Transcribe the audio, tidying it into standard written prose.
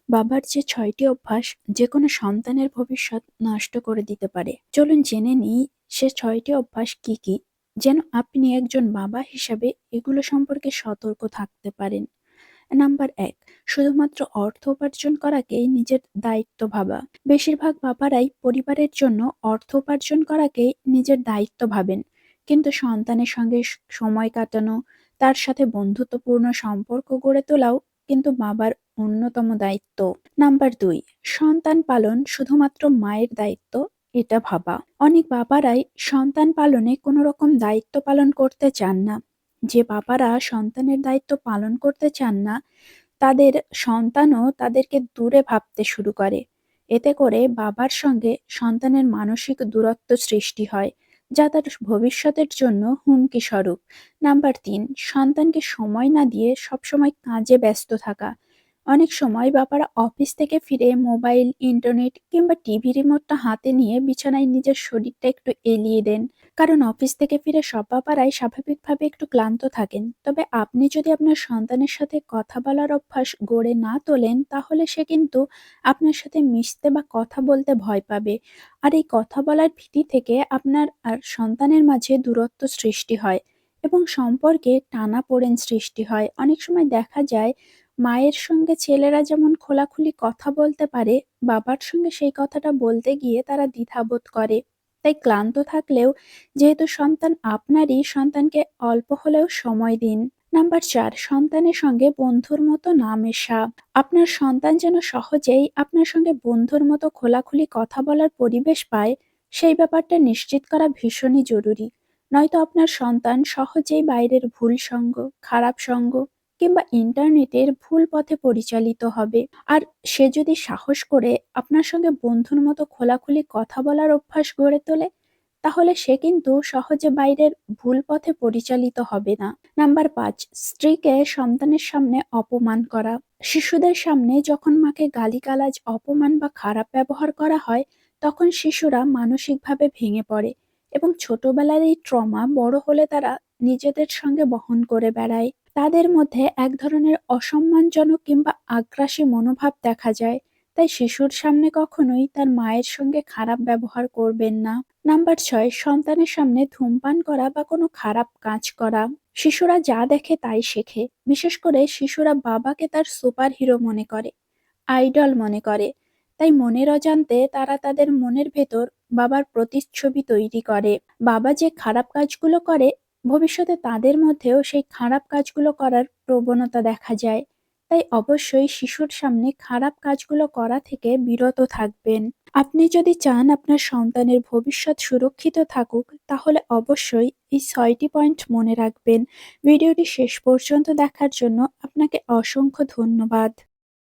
বাবার যে ৬টি অভ্যাস যেকোনো সন্তানের ভবিষ্যৎ নষ্ট করে দিতে পারে। চলুন জেনে নিই সে ৬টি অভ্যাস কি, কি? যেন আপনি একজন বাবা হিসাবে এগুলো সম্পর্কে সতর্ক থাকতে পারেন। নাম্বার ১, শুধুমাত্র অর্থ উপার্জন করাকেই নিজের দায়িত্ব ভাবা। বেশিরভাগ বাবারাই পরিবারের জন্য অর্থ উপার্জন করাকেই নিজের দায়িত্ব ভাবেন। কিন্তু সন্তানের সঙ্গে সময় কাটানো, তার সাথে বন্ধুত্বপূর্ণ সম্পর্ক গড়ে তোলাও কিন্তু বাবার অন্যতম দায়িত্ব। নাম্বার ২, সন্তান পালন শুধুমাত্র মায়ের দায়িত্ব, এটা ভাবা। অনেক বাবারাই সন্তান পালনে কোনো রকম দায়িত্ব পালন করতে চান না। যে বাবারা সন্তানের দায়িত্ব পালন করতে চান না, তাদের সন্তানও তাদেরকে দূরে ভাবতে শুরু করে। এতে করে বাবার সঙ্গে সন্তানের মানসিক দূরত্ব সৃষ্টি হয়, যা তার ভবিষ্যতের জন্য হুমকি স্বরূপ। নাম্বার ৩, সন্তানকে সময় না দিয়ে সবসময় কাজে ব্যস্ত থাকা। অনেক সময় বাবারা অফিস থেকে ফিরে মোবাইল, ইন্টারনেট কিংবা টিভি রিমোটটা হাতে নিয়ে বিছানায় নিজের শরীরটা একটু এলিয়ে দেন। কারণ অফিস থেকে ফিরে সব বাবারাই স্বাভাবিকভাবে একটু ক্লান্ত থাকেন। তবে আপনি যদি আপনার সন্তানের সাথে কথা বলার অভ্যাস গড়ে না তোলেন, তাহলে সে কিন্তু আপনার সাথে মিশতে বা কথা বলতে ভয় পাবে। আর এই কথা বলার ভীতি থেকে আপনার আর সন্তানের মাঝে দূরত্ব সৃষ্টি হয় এবং সম্পর্কে টানাপোড়েন সৃষ্টি হয়। অনেক সময় দেখা যায় মায়ের সঙ্গে ছেলেরা যেমন খোলাখুলি কথা বলতে পারে, বাবার সঙ্গে সেই কথাটা বলতে গিয়ে তারা দ্বিধাবোধ করে। তাই ক্লান্ত থাকলেও যেহেতু সন্তান আপনারই, সন্তানকে অল্প হলেও সময় দিন। নাম্বার ৪, সন্তানের সঙ্গে বন্ধুর মতো না মেশা। আপনার সন্তান যেন সহজেই আপনার সঙ্গে বন্ধুর মতো খোলাখুলি কথা বলার পরিবেশ পায়, সেই ব্যাপারটা নিশ্চিত করা ভীষণই জরুরি। নয়তো আপনার সন্তান সহজেই বাইরের ভুল সঙ্গ, খারাপ সঙ্গ কিংবা ইন্টারনেটের ভুল পথে পরিচালিত হবে। আর সে যদি সাহস করে আপনার সঙ্গে বন্ধুর মতো খোলাখুলি কথা বলার অভ্যাস গড়ে তোলে, তাহলে সে কিন্তু সহজে বাইরের ভুল পথে পরিচালিত হবে না। নাম্বার ৫, স্ত্রীকে সন্তানের সামনে অপমান করা। শিশুদের সামনে যখন মাকে গালিগালাজ, অপমান বা খারাপ ব্যবহার করা হয়, তখন শিশুরা মানসিকভাবে ভেঙে পড়ে এবং ছোটবেলার এই ট্রমা বড় হলে তারা নিজেদের সঙ্গে বহন করে বেড়ায়। তাদের মধ্যে এক ধরনের অসম্মানজনক কিংবা আগ্রাসী মনোভাব দেখা যায়। তাই শিশুর সামনে কখনোই তার মায়ের সঙ্গে খারাপ ব্যবহার করবেন না। নাম্বার ৬, সন্তানের সামনে ধূমপান করা বা কোনো খারাপ কাজ করা। শিশুরা যা দেখে তাই শেখে। বিশেষ করে শিশুরা বাবাকে তার সুপার হিরো মনে করে, আইডল মনে করে। তাই মনের অজান্তে তারা তাদের মনের ভেতর বাবার প্রতিচ্ছবি তৈরি করে। বাবা যে খারাপ কাজগুলো করে, ভবিষ্যতে তাদের মধ্যেও সেই খারাপ কাজগুলো করার প্রবণতা দেখা যায়। তাই অবশ্যই শিশুর সামনে খারাপ কাজগুলো করা থেকে বিরত থাকবেন। আপনি যদি চান আপনার সন্তানের ভবিষ্যৎ সুরক্ষিত থাকুক, তাহলে অবশ্যই এই ৬টি পয়েন্ট মনে রাখবেন। ভিডিওটি শেষ পর্যন্ত দেখার জন্য আপনাকে অসংখ্য ধন্যবাদ।